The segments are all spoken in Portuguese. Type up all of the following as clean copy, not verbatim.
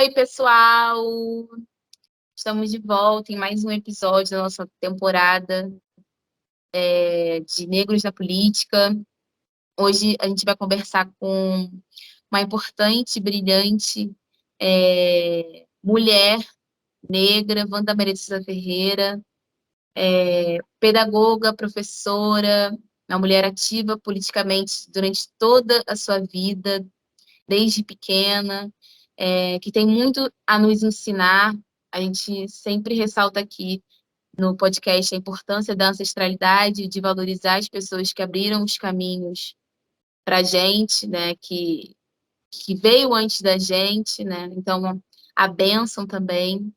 Oi, pessoal! Estamos de volta em mais um episódio da nossa temporada de Negros na Política. Hoje a gente vai conversar com uma importante, brilhante mulher negra, Wanda Maria de Souza Ferreira, pedagoga, professora, uma mulher ativa politicamente durante toda a sua vida, desde pequena, que tem muito a nos ensinar. A gente sempre ressalta aqui no podcast a importância da ancestralidade, de valorizar as pessoas que abriram os caminhos para a gente, né, que veio antes da gente, né? Então, a bênção também,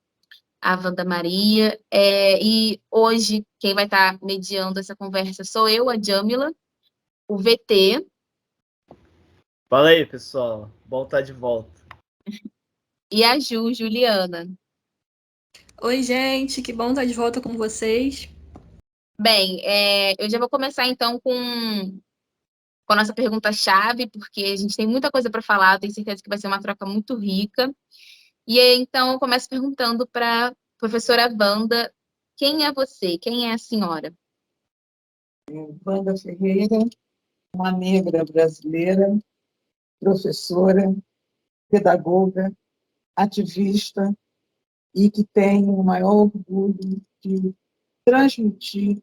a Wanda Maria. E hoje, quem vai estar mediando essa conversa sou eu, a Djamila, o VT. Fala aí, pessoal. Bom estar de volta. E a Juliana. Oi, gente, que bom estar de volta com vocês. Bem, eu já vou começar então com a nossa pergunta-chave, porque a gente tem muita coisa para falar, tenho certeza que vai ser uma troca muito rica. E aí, então, eu começo perguntando para a professora Wanda, quem é você? Quem é a senhora? Wanda Ferreira, uma negra brasileira, professora, pedagoga, ativista e que tem o maior orgulho de transmitir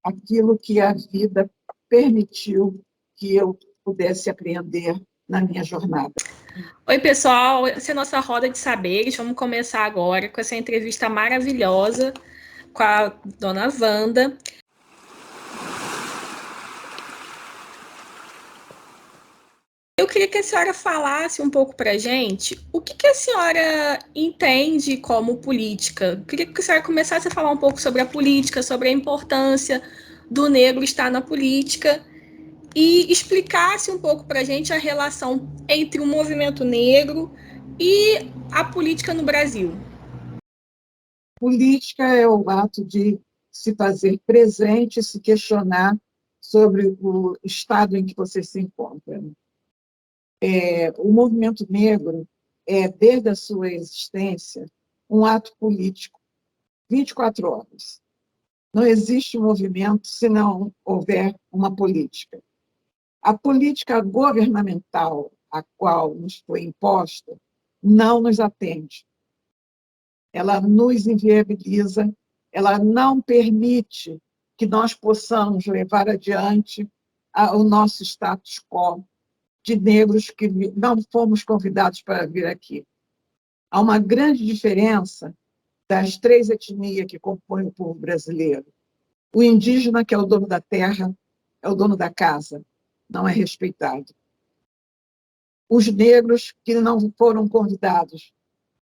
aquilo que a vida permitiu que eu pudesse aprender na minha jornada. Oi, pessoal, essa é a nossa roda de saberes. Vamos começar agora com essa entrevista maravilhosa com a dona Wanda. Eu queria que a senhora falasse um pouco para a gente o que a senhora entende como política. Eu queria que a senhora começasse a falar um pouco sobre a política, sobre a importância do negro estar na política e explicasse um pouco para a gente a relação entre o movimento negro e a política no Brasil. Política é o ato de se fazer presente, se questionar sobre o estado em que você se encontra. O movimento negro é, desde a sua existência, um ato político, 24 horas. Não existe movimento se não houver uma política. A política governamental a qual nos foi imposta não nos atende. Ela nos inviabiliza, ela não permite que nós possamos levar adiante o nosso status quo de negros que não fomos convidados para vir aqui. Há uma grande diferença das três etnias que compõem o povo brasileiro. O indígena, que é o dono da terra, é o dono da casa, não é respeitado. Os negros, que não foram convidados,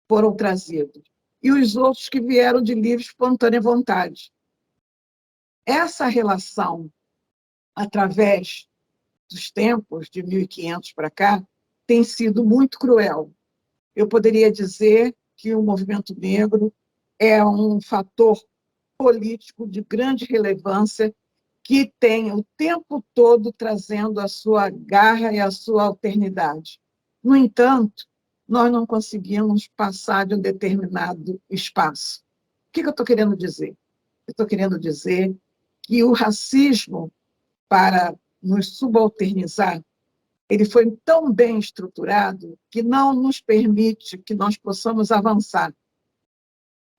foram trazidos. E os outros que vieram de livre, espontânea vontade. Essa relação, através dos tempos, de 1500 para cá, tem sido muito cruel. Eu poderia dizer que o movimento negro é um fator político de grande relevância que tem o tempo todo trazendo a sua garra e a sua alternidade. No entanto, nós não conseguimos passar de um determinado espaço. O que eu estou querendo dizer? Eu estou querendo dizer que o racismo, para nos subalternizar, ele foi tão bem estruturado que não nos permite que nós possamos avançar.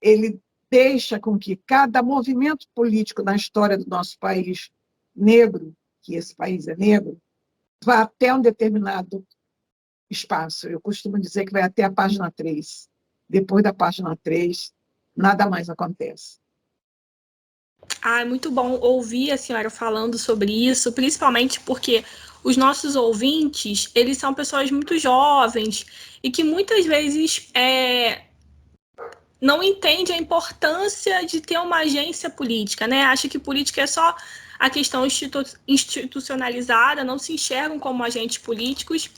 Ele deixa com que cada movimento político na história do nosso país negro, que esse país é negro, vá até um determinado espaço. Eu costumo dizer que vai até a página 3. Depois da página 3, nada mais acontece. É muito bom ouvir a senhora falando sobre isso, principalmente porque os nossos ouvintes, eles são pessoas muito jovens e que muitas vezes não entendem a importância de ter uma agência política, né? Acha que política é só a questão institucionalizada, não se enxergam como agentes políticos.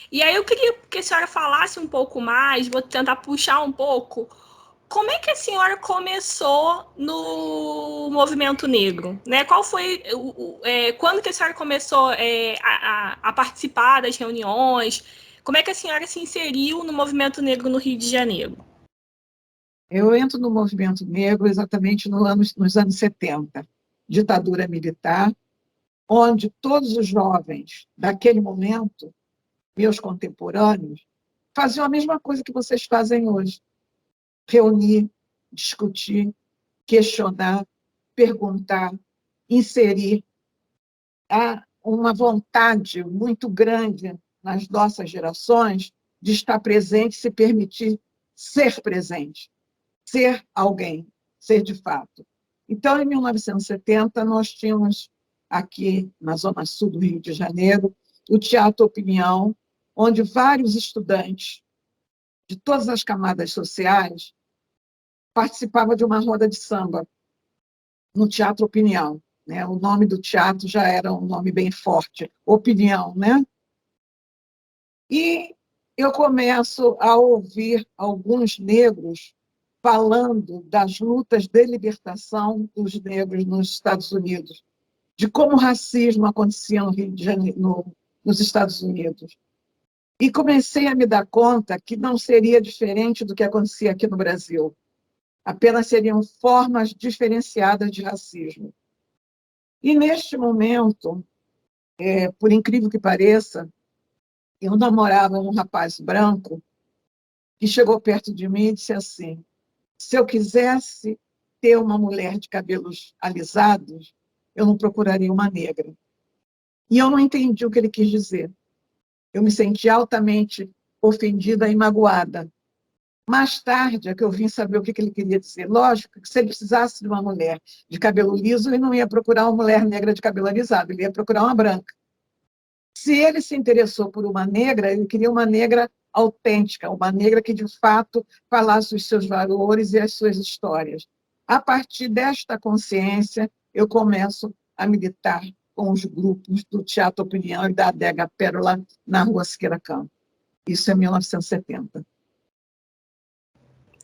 E aí eu queria que a senhora falasse um pouco mais, vou tentar puxar um pouco. Como é que a senhora começou no movimento negro? Né? Qual foi quando que a senhora começou a participar das reuniões? Como é que a senhora se inseriu no movimento negro no Rio de Janeiro? Eu entro no movimento negro exatamente nos anos 70, ditadura militar, onde todos os jovens daquele momento, meus contemporâneos, faziam a mesma coisa que vocês fazem hoje: reunir, discutir, questionar, perguntar, inserir. Há uma vontade muito grande nas nossas gerações de estar presente, se permitir ser presente, ser alguém, ser de fato. Então, em 1970, nós tínhamos aqui na Zona Sul do Rio de Janeiro o Teatro Opinião, onde vários estudantes de todas as camadas sociais participavam de uma roda de samba no Teatro Opinião. Né? O nome do teatro já era um nome bem forte, Opinião. Né? E eu começo a ouvir alguns negros falando das lutas de libertação dos negros nos Estados Unidos, de como o racismo acontecia no Rio de Janeiro, nos Estados Unidos. E comecei a me dar conta que não seria diferente do que acontecia aqui no Brasil. Apenas seriam formas diferenciadas de racismo. E, neste momento, por incrível que pareça, eu namorava um rapaz branco que chegou perto de mim e disse assim: se eu quisesse ter uma mulher de cabelos alisados, eu não procuraria uma negra. E eu não entendi o que ele quis dizer. Eu me senti altamente ofendida e magoada. Mais tarde é que eu vim saber o que ele queria dizer. Lógico que se ele precisasse de uma mulher de cabelo liso, ele não ia procurar uma mulher negra de cabelo alisado, ele ia procurar uma branca. Se ele se interessou por uma negra, ele queria uma negra autêntica, uma negra que, de fato, falasse os seus valores e as suas histórias. A partir desta consciência, eu começo a militar com os grupos do Teatro Opinião e da Adega Pérola na Rua Siqueira Campos. Isso é 1970.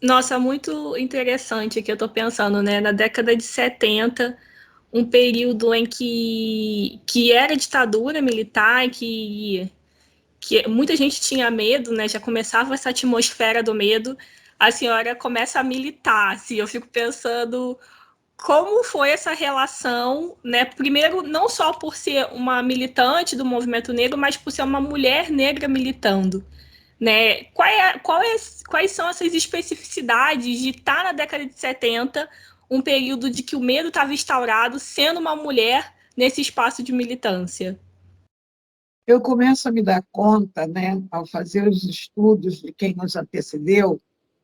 Nossa, muito interessante que eu estou pensando, né? Na década de 70, um período em que era ditadura militar, que muita gente tinha medo, né? Já começava essa atmosfera do medo. A senhora começa a militar, assim, eu fico pensando como foi essa relação, né? Primeiro, não só por ser uma militante do movimento negro, mas por ser uma mulher negra militando, né? Quais são essas especificidades de estar na década de 70, um período de que o medo estava instaurado, sendo uma mulher nesse espaço de militância? Eu começo a me dar conta, né, ao fazer os estudos de quem nos antecedeu,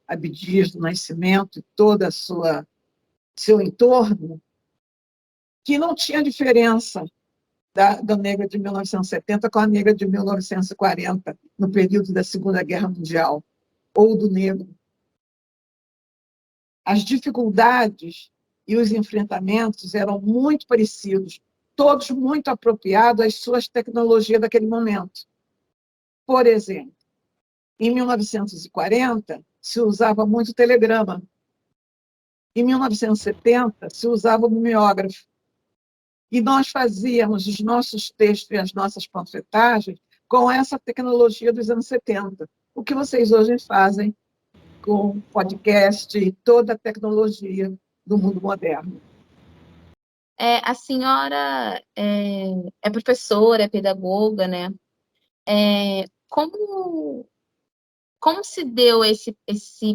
Abdias do Nascimento e todo seu entorno, que não tinha diferença da negra de 1970 com a negra de 1940, no período da Segunda Guerra Mundial, ou do negro. As dificuldades e os enfrentamentos eram muito parecidos, todos muito apropriados às suas tecnologias daquele momento. Por exemplo, em 1940, se usava muito telegrama. Em 1970, se usava o mimeógrafo. E nós fazíamos os nossos textos e as nossas panfletagens com essa tecnologia dos anos 70. O que vocês hoje fazem com podcast e toda a tecnologia do mundo moderno. A senhora é professora, é pedagoga, né? Como se deu esse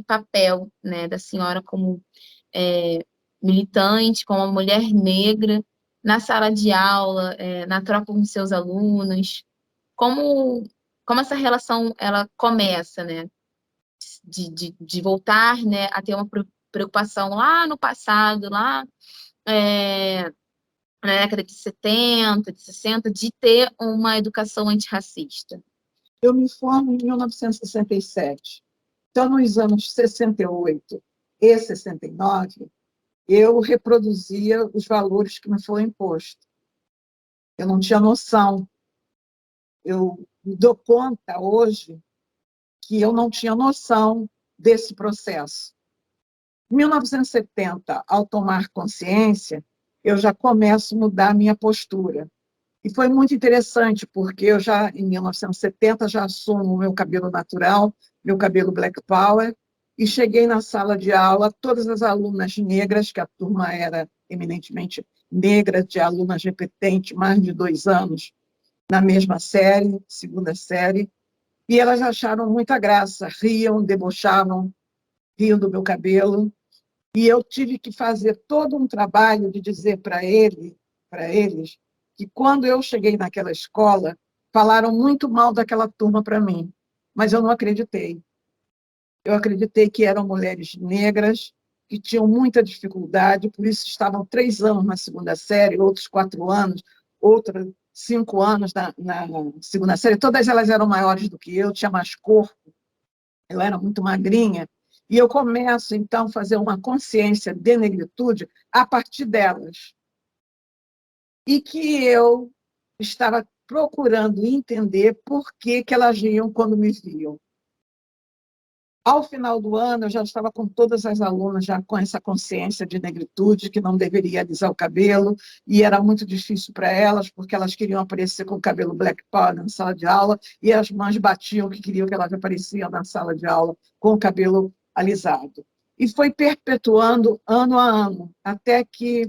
papel, né, da senhora como militante, como uma mulher negra, na sala de aula, na troca com seus alunos? Como essa relação ela começa, né? De voltar, né, a ter uma preocupação lá no passado, lá na década de 70, de 60, de ter uma educação antirracista. Eu me formo em 1967. Então, nos anos 68 e 69, eu reproduzia os valores que me foram impostos. Eu não tinha noção. Eu me dou conta hoje que eu não tinha noção desse processo. Em 1970, ao tomar consciência, eu já começo a mudar a minha postura. E foi muito interessante, porque eu já, em 1970, já assumo o meu cabelo natural, meu cabelo Black Power, e cheguei na sala de aula, todas as alunas negras, que a turma era eminentemente negra, de alunas repetentes, mais de 2 anos, na mesma série, segunda série, e elas acharam muita graça, riam, debochavam, riam do meu cabelo, e eu tive que fazer todo um trabalho de dizer para eles, que quando eu cheguei naquela escola, falaram muito mal daquela turma para mim, mas eu não acreditei. Eu acreditei que eram mulheres negras, que tinham muita dificuldade, por isso estavam 3 anos na segunda série, outros 4 anos, outras 5 anos na segunda série. Todas elas eram maiores do que eu, tinha mais corpo, eu era muito magrinha, e eu começo, então, a fazer uma consciência de negritude a partir delas. E que eu estava procurando entender por que elas riam quando me viam. Ao final do ano, eu já estava com todas as alunas, já com essa consciência de negritude, que não deveria alisar o cabelo, e era muito difícil para elas, porque elas queriam aparecer com o cabelo black power na sala de aula, e as mães batiam que queriam que elas apareciam na sala de aula com o cabelo alisado. E foi perpetuando ano a ano, até que,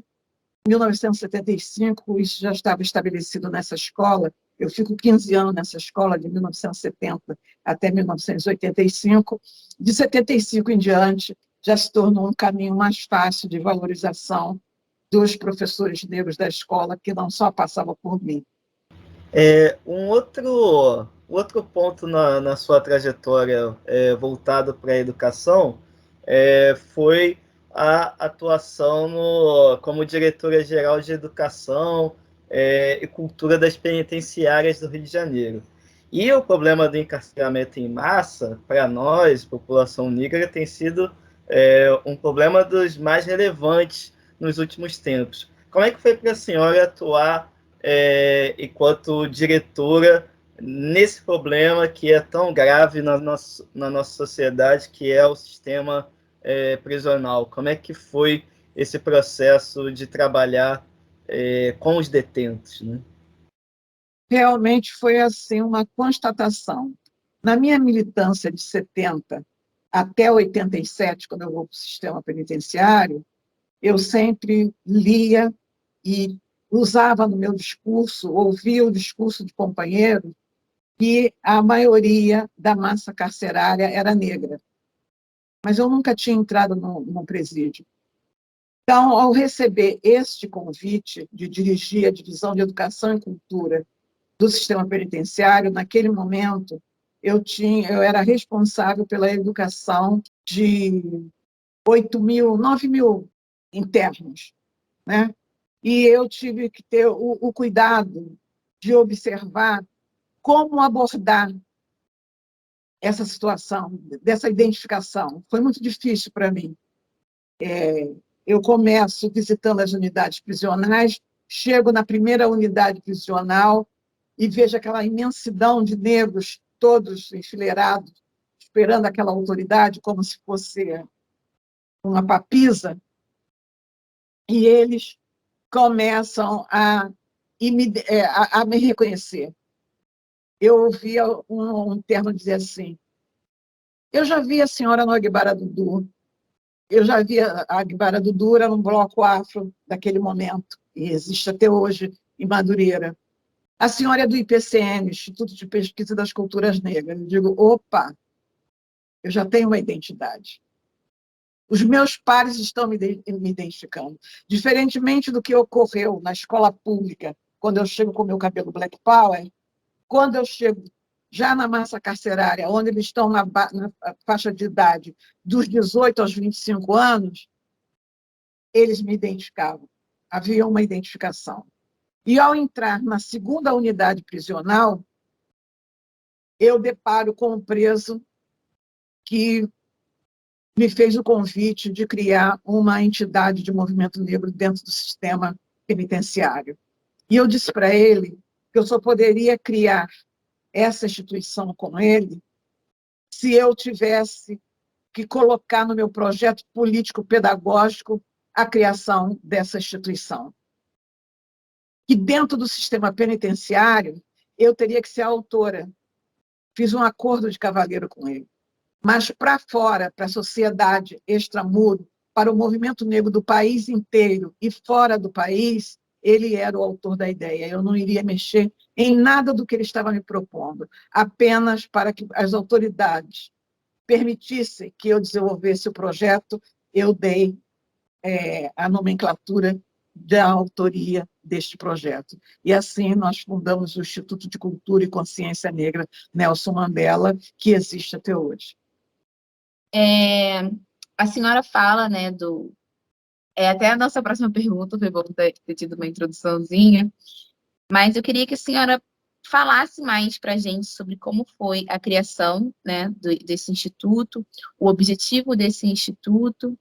em 1975, isso já estava estabelecido nessa escola. Eu fico 15 anos nessa escola, de 1970 até 1985. De 75 em diante, já se tornou um caminho mais fácil de valorização dos professores negros da escola, que não só passavam por mim. Um outro ponto na sua trajetória voltado para a educação foi a atuação como diretora-geral de Educação e Cultura das Penitenciárias do Rio de Janeiro. E o problema do encarceramento em massa, para nós, população negra, tem sido um problema dos mais relevantes nos últimos tempos. Como é que foi para a senhora atuar enquanto diretora nesse problema que é tão grave na nossa sociedade, que é o sistema prisional? Como é que foi esse processo de trabalhar com os detentos, né? Realmente foi assim uma constatação. Na minha militância de 70 até 87, quando eu vou para o sistema penitenciário, eu sempre lia e usava no meu discurso, ouvia o discurso de companheiros, que a maioria da massa carcerária era negra. Mas eu nunca tinha entrado no presídio. Então, ao receber este convite de dirigir a Divisão de Educação e Cultura do sistema penitenciário, naquele momento, eu era responsável pela educação de 8.000, 9.000 internos, né? E eu tive que ter o cuidado de observar como abordar essa situação, dessa identificação. Foi muito difícil para mim. Eu começo visitando as unidades prisionais, chego na primeira unidade prisional e vejo aquela imensidão de negros, todos enfileirados, esperando aquela autoridade como se fosse uma papisa, e eles começam a me reconhecer. Eu ouvia um interno dizer assim: eu já vi a senhora no Aguibara Dudu, eu já vi a Aguibara Dudu, era um bloco afro daquele momento, e existe até hoje em Madureira. A senhora é do IPCN, Instituto de Pesquisa das Culturas Negras. Eu digo, opa, eu já tenho uma identidade. Os meus pares estão me identificando. Diferentemente do que ocorreu na escola pública, quando eu chego com o meu cabelo Black Power, quando eu chego já na massa carcerária, onde eles estão na faixa de idade dos 18 aos 25 anos, eles me identificavam. Havia uma identificação. E, ao entrar na segunda unidade prisional, eu deparo com um preso que me fez o convite de criar uma entidade de movimento negro dentro do sistema penitenciário. E eu disse para ele que eu só poderia criar essa instituição com ele se eu tivesse que colocar no meu projeto político-pedagógico a criação dessa instituição. que dentro do sistema penitenciário eu teria que ser a autora. Fiz um acordo de cavalheiro com ele. Mas para fora, para a sociedade extramuro, para o movimento negro do país inteiro e fora do país, ele era o autor da ideia. Eu não iria mexer em nada do que ele estava me propondo, apenas para que as autoridades permitissem que eu desenvolvesse o projeto, eu dei a nomenclatura da autoria deste projeto. E assim nós fundamos o Instituto de Cultura e Consciência Negra Nelson Mandela, que existe até hoje. A senhora fala, né, até a nossa próxima pergunta, foi bom ter tido uma introduçãozinha, mas eu queria que a senhora falasse mais para a gente sobre como foi a criação, né, desse instituto, o objetivo desse instituto,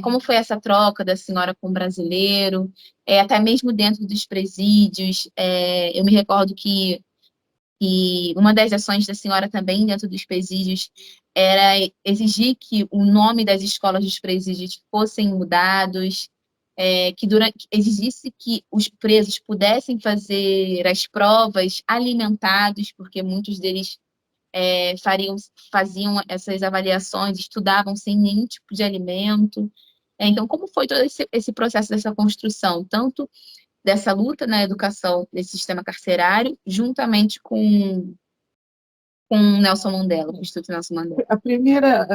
como foi essa troca da senhora com o brasileiro, até mesmo dentro dos presídios. Eu me recordo que uma das ações da senhora também dentro dos presídios era exigir que o nome das escolas dos presídios fossem mudados, que exigisse que os presos pudessem fazer as provas alimentados, porque muitos deles faziam essas avaliações, estudavam sem nenhum tipo de alimento. Então, como foi todo esse processo dessa construção, tanto dessa luta na educação desse sistema carcerário, juntamente com Nelson Mandela, o Instituto Nelson Mandela? A primeira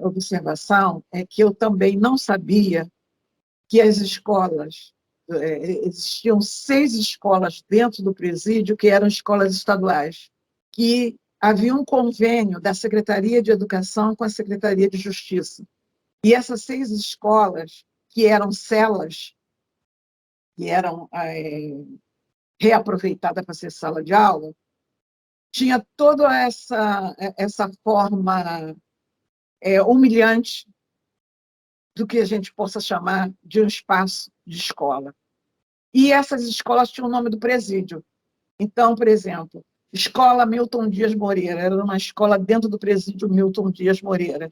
observação é que eu também não sabia que as escolas, existiam 6 escolas dentro do presídio que eram escolas estaduais, que havia um convênio da Secretaria de Educação com a Secretaria de Justiça. E essas 6 escolas, que eram celas, que eram reaproveitadas para ser sala de aula, tinha toda essa forma humilhante do que a gente possa chamar de um espaço de escola. E essas escolas tinham o nome do presídio. Então, por exemplo, Escola Milton Dias Moreira, era uma escola dentro do presídio Milton Dias Moreira.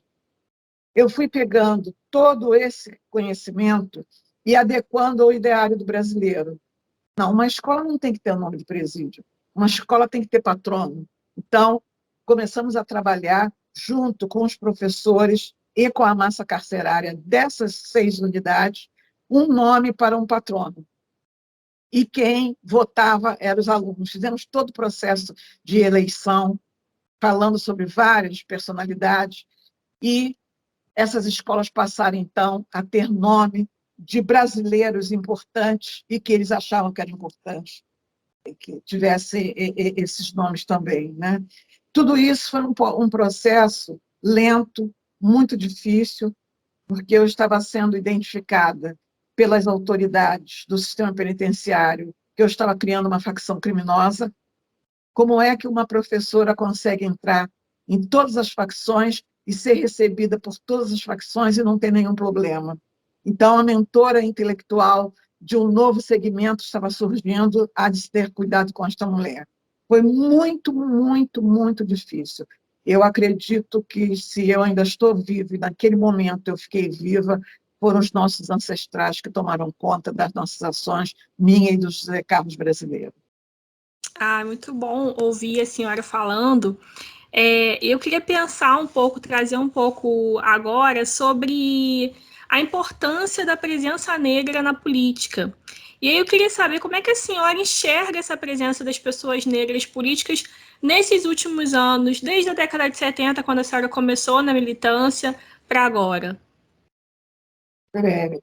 Eu fui pegando todo esse conhecimento e adequando ao ideário do brasileiro. Não, uma escola não tem que ter o nome de presídio, uma escola tem que ter patrono. Então, começamos a trabalhar junto com os professores e com a massa carcerária dessas 6 unidades, um nome para um patrono. E quem votava eram os alunos. Fizemos todo o processo de eleição, falando sobre várias personalidades, e essas escolas passaram, então, a ter nome de brasileiros importantes e que eles achavam que eram importantes, que tivesse esses nomes também, né? Tudo isso foi um processo lento, muito difícil, porque eu estava sendo identificada pelas autoridades do sistema penitenciário, que eu estava criando uma facção criminosa. Como é que uma professora consegue entrar em todas as facções e ser recebida por todas as facções e não ter nenhum problema? Então, a mentora intelectual de um novo segmento estava surgindo, há de se ter cuidado com esta mulher. Foi muito, muito, muito difícil. Eu acredito que, se eu ainda estou viva, e naquele momento eu fiquei viva, foram os nossos ancestrais que tomaram conta das nossas ações, minha e do José Carlos brasileiro. Muito bom ouvir a senhora falando. Eu queria pensar um pouco, trazer um pouco agora sobre a importância da presença negra na política. E aí eu queria saber como é que a senhora enxerga essa presença das pessoas negras políticas nesses últimos anos, desde a década de 70, quando a senhora começou na militância, para agora.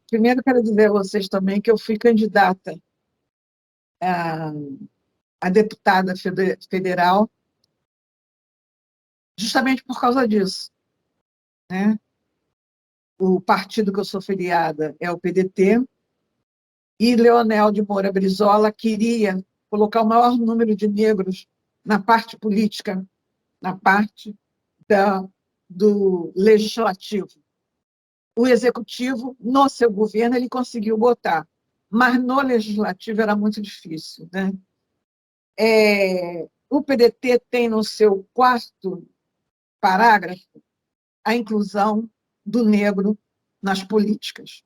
Primeiro, quero dizer a vocês também que eu fui candidata a deputada federal justamente por causa disso, né? O partido que eu sou filiada é o PDT, e Leonel de Moura Brizola queria colocar o maior número de negros na parte política, na parte do legislativo. O executivo, no seu governo, ele conseguiu botar, mas no legislativo era muito difícil, né? O PDT tem no seu 4º parágrafo a inclusão do negro nas políticas.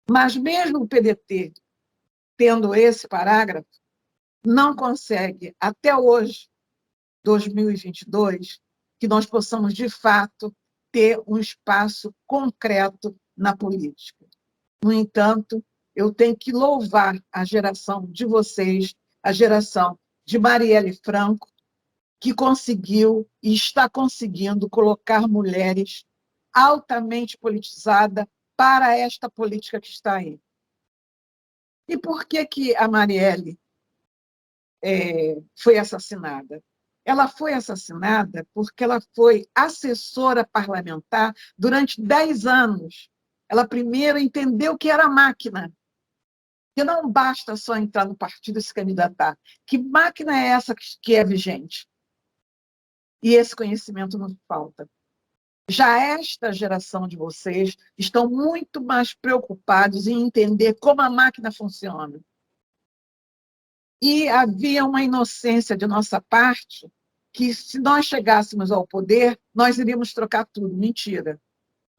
Mas mesmo o PDT tendo esse parágrafo, não consegue, até hoje, 2022, que nós possamos, de fato, ter um espaço concreto na política. No entanto, eu tenho que louvar a geração de vocês, a geração de Marielle Franco, que conseguiu e está conseguindo colocar mulheres altamente politizadas para esta política que está aí. E por que a Marielle foi assassinada? Ela foi assassinada porque ela foi assessora parlamentar durante 10 anos. Ela primeiro entendeu o que era máquina, que não basta só entrar no partido e se candidatar. Que máquina é essa que é vigente? E esse conhecimento nos falta. Já esta geração de vocês estão muito mais preocupados em entender como a máquina funciona. E havia uma inocência de nossa parte que, se nós chegássemos ao poder, nós iríamos trocar tudo. Mentira.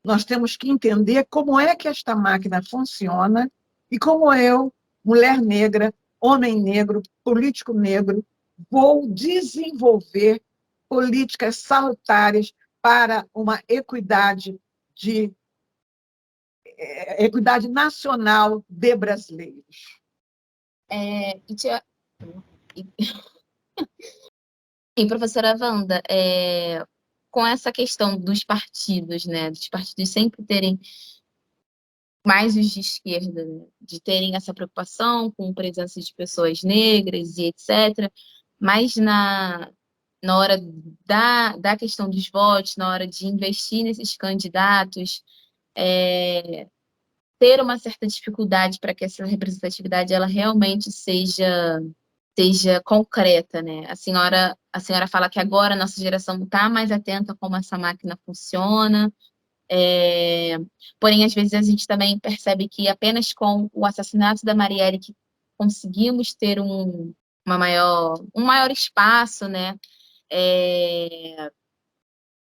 Nós temos que entender como é que esta máquina funciona e como eu, mulher negra, homem negro, político negro, vou desenvolver políticas salutares para uma equidade nacional de brasileiros. E professora Wanda, com essa questão dos partidos, né, dos partidos sempre terem, mais os de esquerda, né, de terem essa preocupação com a presença de pessoas negras e etc., mas na hora da questão dos votos, na hora de investir nesses candidatos, ter uma certa dificuldade para que essa representatividade ela realmente seja concreta, né? A senhora fala que agora a nossa geração está mais atenta a como essa máquina funciona, porém, às vezes, a gente também percebe que apenas com o assassinato da Marielle que conseguimos ter um maior espaço, né?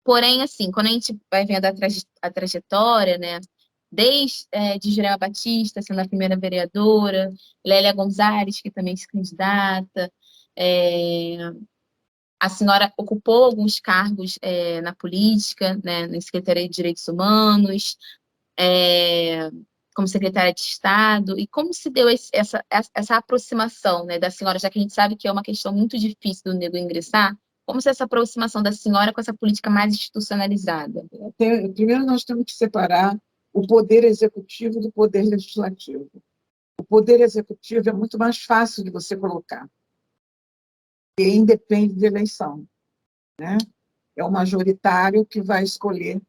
Porém, assim, quando a gente vai vendo a trajetória, né? Desde de Jurema Batista, sendo a primeira vereadora, Lélia Gonzalez, que também se candidata, a senhora ocupou alguns cargos na política, né, na Secretaria de Direitos Humanos, como secretária de Estado, e como se deu essa aproximação, né, da senhora, já que a gente sabe que é uma questão muito difícil do negro ingressar, como se essa aproximação da senhora com essa política mais institucionalizada? Primeiro, nós temos que separar o poder executivo do poder legislativo. O poder executivo é muito mais fácil de você colocar, e independe de eleição, né? É o majoritário que vai escolher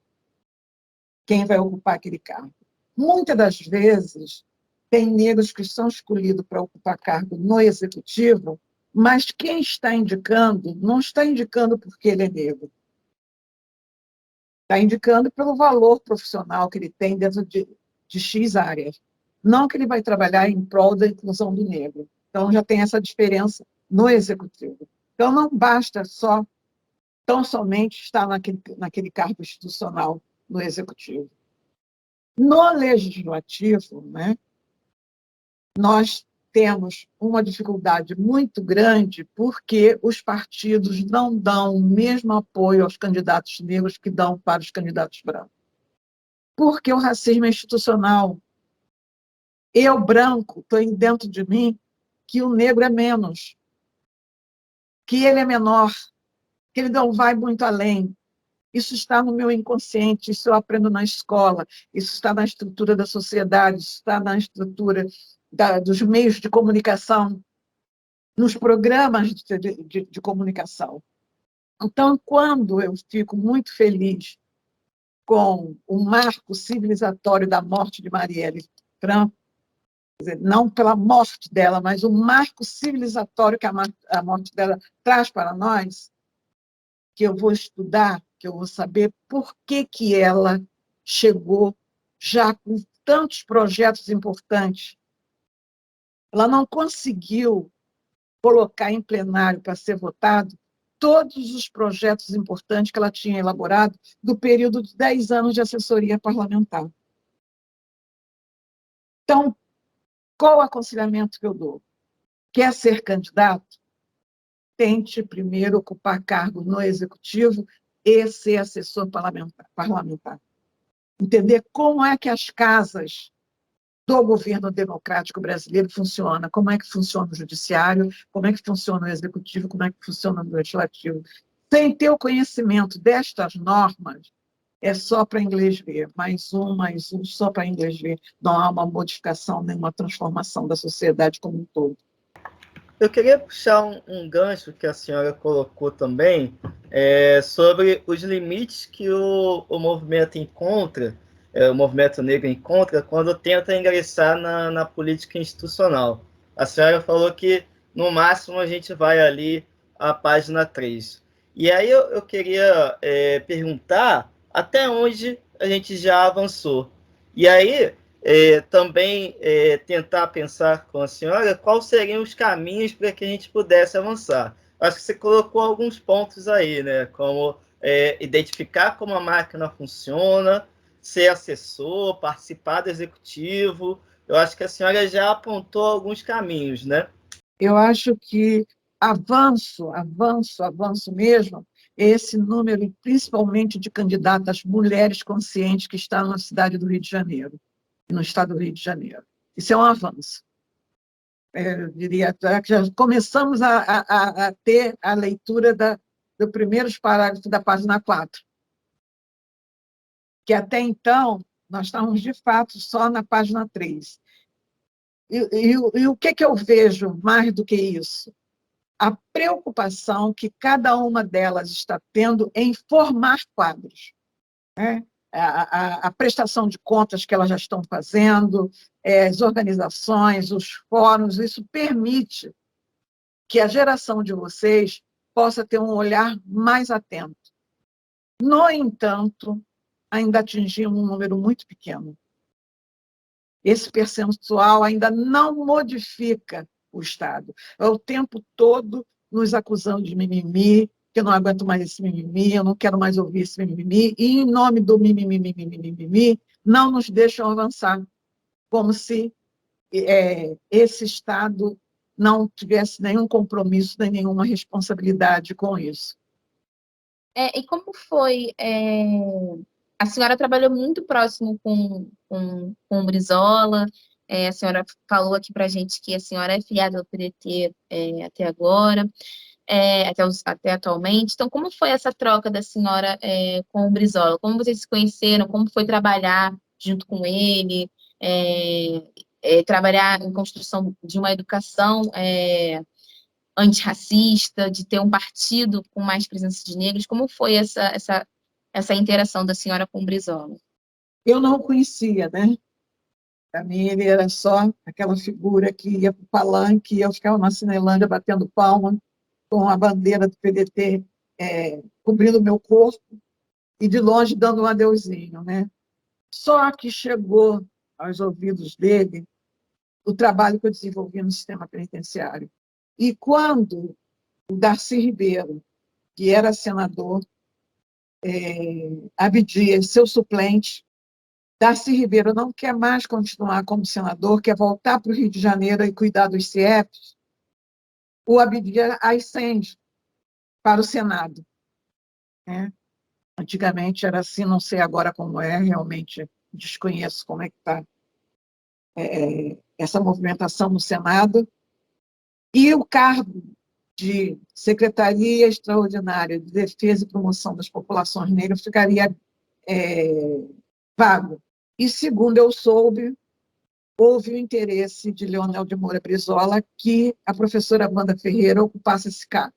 quem vai ocupar aquele cargo. Muitas das vezes, tem negros que são escolhidos para ocupar cargo no executivo, mas quem está indicando não está indicando porque ele é negro. Está indicando pelo valor profissional que ele tem dentro de X áreas. Não que ele vai trabalhar em prol da inclusão do negro. Então, já tem essa diferença no executivo. Então, não basta tão somente estar naquele cargo institucional no executivo. No legislativo, né, nós temos uma dificuldade muito grande porque os partidos não dão o mesmo apoio aos candidatos negros que dão para os candidatos brancos. Porque o racismo é institucional. Eu, branco, estou dentro de mim que o negro é menos, que ele é menor, que ele não vai muito além. Isso está no meu inconsciente, isso eu aprendo na escola, isso está na estrutura da sociedade, isso está na estrutura dos meios de comunicação, nos programas de comunicação. Então, quando eu fico muito feliz com o marco civilizatório da morte de Marielle Franco, quer dizer, não pela morte dela, mas o marco civilizatório que a morte dela traz para nós, que eu vou estudar, que eu vou saber por que ela chegou já com tantos projetos importantes. Ela não conseguiu colocar em plenário para ser votado todos os projetos importantes que ela tinha elaborado do período de 10 anos de assessoria parlamentar. Então, Qual o aconselhamento que eu dou? Quer ser candidato? Tente primeiro ocupar cargo no executivo e ser assessor parlamentar. Entender como é que as casas do governo democrático brasileiro funcionam, como é que funciona o judiciário, como é que funciona o executivo, como é que funciona o legislativo. Sem ter o conhecimento destas normas, é só para inglês ver, mais um, só para inglês ver. Não há uma modificação, nem uma transformação da sociedade como um todo. Eu queria puxar um gancho que a senhora colocou também, sobre os limites que o movimento encontra, o movimento negro encontra, quando tenta ingressar na política institucional. A senhora falou que, no máximo, a gente vai ali à página 3. E aí eu queria perguntar até onde a gente já avançou. E aí, também tentar pensar com a senhora quais seriam os caminhos para que a gente pudesse avançar. Acho que você colocou alguns pontos aí, né? Como identificar como a máquina funciona, ser assessor, participar do executivo. Eu acho que a senhora já apontou alguns caminhos, né? Eu acho que avanço mesmo, é esse número, principalmente de candidatas mulheres conscientes que estão na cidade do Rio de Janeiro, no estado do Rio de Janeiro. Isso é um avanço. Eu diria que já começamos a ter a leitura dos primeiros parágrafos da página 4, que até então nós estávamos, de fato, só na página 3. E o que eu vejo mais do que isso? A preocupação que cada uma delas está tendo em formar quadros, né? A prestação de contas que elas já estão fazendo, as organizações, os fóruns, isso permite que a geração de vocês possa ter um olhar mais atento. No entanto, ainda atingimos um número muito pequeno. Esse percentual ainda não modifica o Estado. É o tempo todo nos acusando de mimimi, que eu não aguento mais esse mimimi, eu não quero mais ouvir esse mimimi, e, em nome do mimimi, não nos deixam avançar, como se esse Estado não tivesse nenhum compromisso, nem nenhuma responsabilidade com isso. E como foi? A senhora trabalhou muito próximo com o Brizola, a senhora falou aqui para a gente que a senhora é filiada ao PDT até agora, até atualmente. Então, como foi essa troca da senhora com o Brizola? Como vocês se conheceram? Como foi trabalhar junto com ele? Trabalhar em construção de uma educação antirracista, de ter um partido com mais presença de negros. Como foi essa interação da senhora com o Brizola? Eu não o conhecia, né? Para mim, ele era só aquela figura que ia para o palanque, e eu ficava na Cinelândia batendo palma, com a bandeira do PDT cobrindo o meu corpo, e de longe dando um adeuzinho, né? Só que chegou aos ouvidos dele o trabalho que eu desenvolvi no sistema penitenciário. E quando o Darcy Ribeiro, que era senador, Abdias, seu suplente, Darcy Ribeiro não quer mais continuar como senador, quer voltar para o Rio de Janeiro e cuidar dos CIEPs, o Abdias ascende para o Senado. Né? Antigamente era assim, não sei agora como é, realmente desconheço como é que está essa movimentação no Senado. E o cargo de Secretaria Extraordinária de Defesa e Promoção das Populações Negras ficaria vago. E, segundo eu soube, houve o interesse de Leonel de Moura Brizola que a professora Wanda Ferreira ocupasse esse cargo.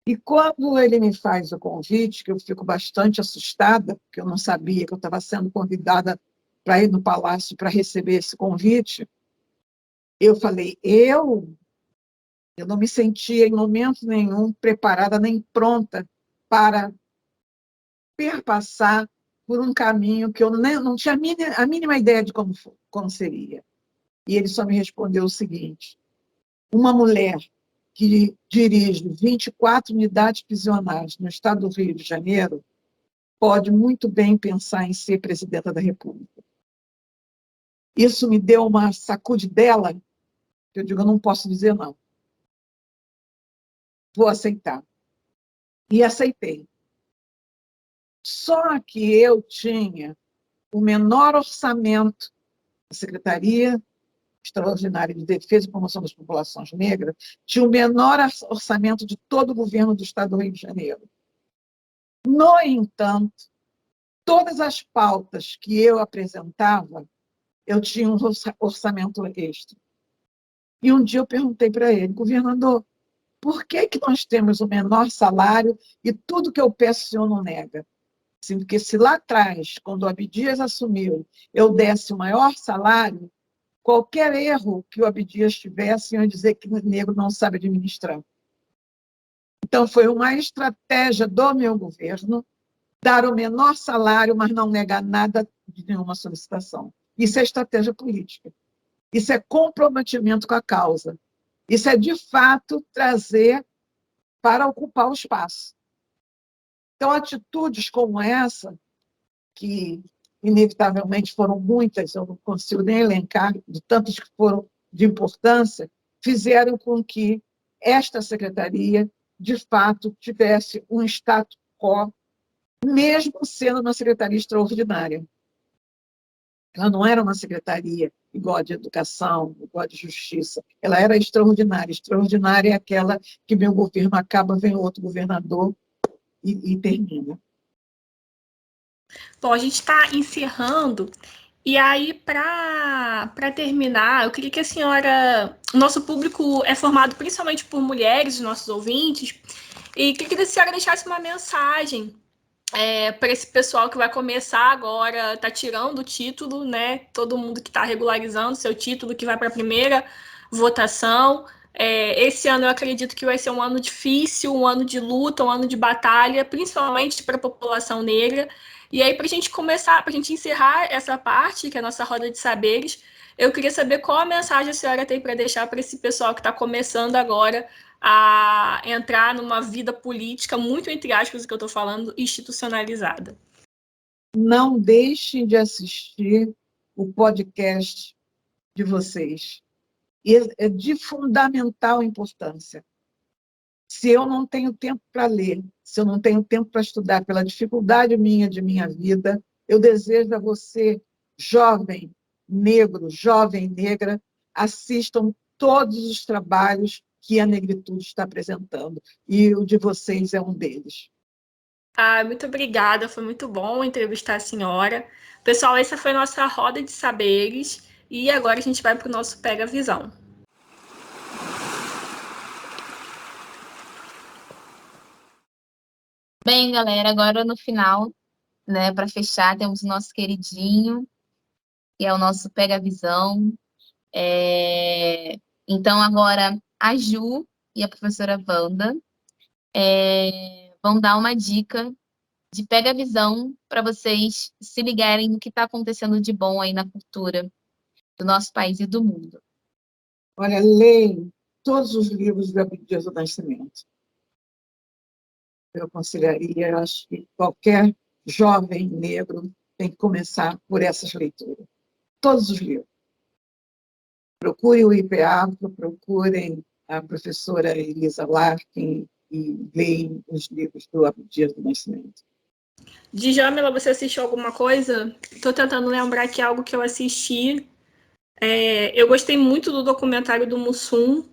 E quando ele me faz o convite, que eu fico bastante assustada, porque eu não sabia que eu estava sendo convidada para ir no Palácio para receber esse convite, eu falei, eu não me sentia em momento nenhum preparada nem pronta para perpassar por um caminho que eu não tinha a mínima ideia de como seria. E ele só me respondeu o seguinte: uma mulher que dirige 24 unidades prisionais no estado do Rio de Janeiro pode muito bem pensar em ser presidenta da República. Isso me deu uma sacudidela, que eu digo, eu não posso dizer não. Vou aceitar. E aceitei. Só que eu tinha o menor orçamento da Secretaria Extraordinária de Defesa e Promoção das Populações Negras, tinha o menor orçamento de todo o governo do Estado do Rio de Janeiro. No entanto, todas as pautas que eu apresentava, eu tinha um orçamento extra. E um dia eu perguntei para ele, governador, por que nós temos o menor salário e tudo que eu peço o senhor não nega? Assim, porque se lá atrás, quando o Abdias assumiu, eu desse o maior salário, qualquer erro que o Abdias tivesse, ia dizer que o negro não sabe administrar. Então, foi uma estratégia do meu governo dar o menor salário, mas não negar nada de nenhuma solicitação. Isso é estratégia política. Isso é comprometimento com a causa. Isso é, de fato, trazer para ocupar o espaço. Então, atitudes como essa, que inevitavelmente foram muitas, eu não consigo nem elencar, de tantas que foram de importância, fizeram com que esta secretaria, de fato, tivesse um status quo, mesmo sendo uma secretaria extraordinária. Ela não era uma secretaria igual a de educação, igual a de justiça. Ela era extraordinária. Extraordinária é aquela que meu governo acaba, vem outro governador e termina. Bom, a gente está encerrando. E aí, para terminar, eu queria que a senhora... Nosso público é formado principalmente por mulheres, os nossos ouvintes, e queria que a senhora deixasse uma mensagem para esse pessoal que vai começar agora, está tirando o título, né? Todo mundo que está regularizando seu título, que vai para a primeira votação. Esse ano eu acredito que vai ser um ano difícil, um ano de luta, um ano de batalha, principalmente para a população negra. E aí, para a gente começar, para a gente encerrar essa parte, que é a nossa roda de saberes, eu queria saber qual a mensagem a senhora tem para deixar para esse pessoal que está começando agora a entrar numa vida política, muito entre aspas, o que eu estou falando, institucionalizada. Não deixem de assistir o podcast de vocês. É de fundamental importância. Se eu não tenho tempo para ler, se eu não tenho tempo para estudar, pela dificuldade minha de minha vida, eu desejo a você, jovem negro, jovem negra, assistam todos os trabalhos que a negritude está apresentando. E o de vocês é um deles. Muito obrigada, foi muito bom entrevistar a senhora. Pessoal, essa foi a nossa roda de saberes e agora a gente vai para o nosso Pega Visão. Bem, galera, agora no final, né, para fechar, temos o nosso queridinho, que é o nosso Pega Visão. Então, agora a Ju e a professora Wanda vão dar uma dica de Pega Visão para vocês se ligarem no que está acontecendo de bom aí na cultura do nosso país e do mundo. Olha, leiam todos os livros do Abdias do Nascimento. Eu aconselharia, eu acho que qualquer jovem negro tem que começar por essas leituras. Todos os livros. Procurem o IPA, procurem a professora Elisa Larkin e leiam os livros do Abdias do Nascimento. Djamila, você assistiu alguma coisa? Estou tentando lembrar aqui algo que eu assisti. Eu gostei muito do documentário do Mussum.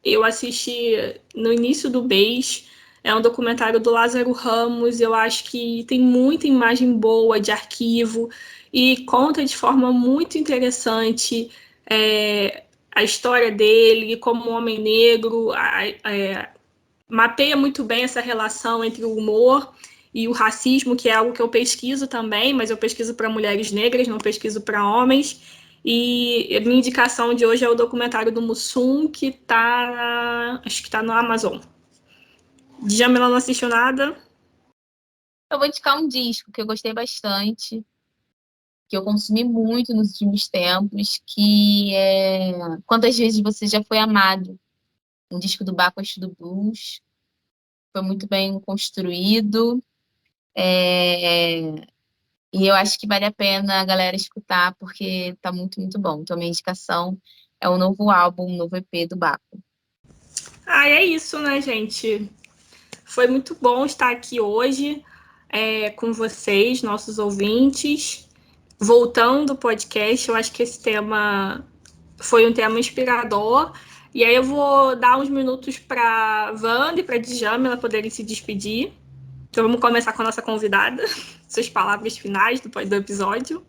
Eu assisti no início do mês. É um documentário do Lázaro Ramos. Eu acho que tem muita imagem boa de arquivo e conta de forma muito interessante a história dele como homem negro. Mapeia muito bem essa relação entre o humor e o racismo, que é algo que eu pesquiso também, mas eu pesquiso para mulheres negras, não pesquiso para homens. E a minha indicação de hoje é o documentário do Mussum, que acho que está no Amazon. Djamila não assistiu nada? Eu vou indicar um disco que eu gostei bastante, que eu consumi muito nos últimos tempos, que é Quantas Vezes Você Já Foi Amado, um disco do Bacchus do Blues. Foi muito bem construído. E eu acho que vale a pena a galera escutar, porque tá muito, muito bom. Então, minha indicação é o novo álbum, o novo EP do Baco. É isso, né, gente? Foi muito bom estar aqui hoje com vocês, nossos ouvintes. Voltando ao podcast, eu acho que esse tema foi um tema inspirador. E aí eu vou dar uns minutos para a Wanda e para a Djamila poderem se despedir. Então vamos começar com a nossa convidada. Suas palavras finais do episódio.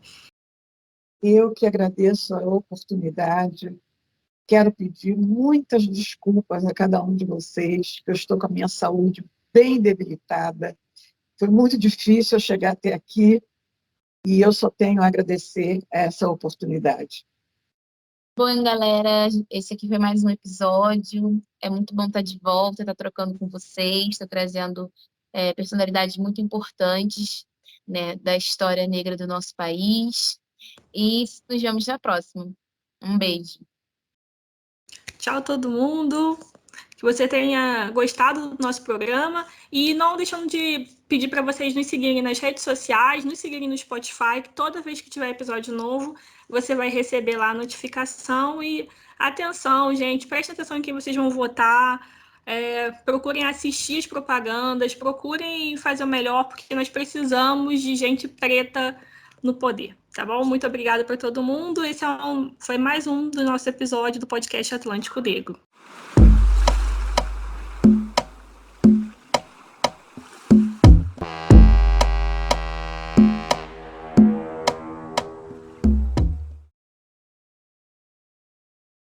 Eu que agradeço a oportunidade. Quero pedir muitas desculpas a cada um de vocês, que eu estou com a minha saúde bem debilitada. Foi muito difícil eu chegar até aqui e eu só tenho a agradecer essa oportunidade. Bom, galera, esse aqui foi mais um episódio. É muito bom estar de volta, estar trocando com vocês, estar trazendo personalidades muito importantes, né, da história negra do nosso país. E nos vemos na próxima. Um beijo. Tchau, todo mundo. Que você tenha gostado do nosso programa. E não deixando de pedir para vocês nos seguirem nas redes sociais, nos seguirem no Spotify, que toda vez que tiver episódio novo, você vai receber lá a notificação. E atenção, gente, prestem atenção em quem vocês vão votar. Procurem assistir as propagandas, procurem fazer o melhor, porque nós precisamos de gente preta no poder, tá bom? Muito obrigada para todo mundo. Esse foi mais um do nosso episódio do podcast Atlântico Negro.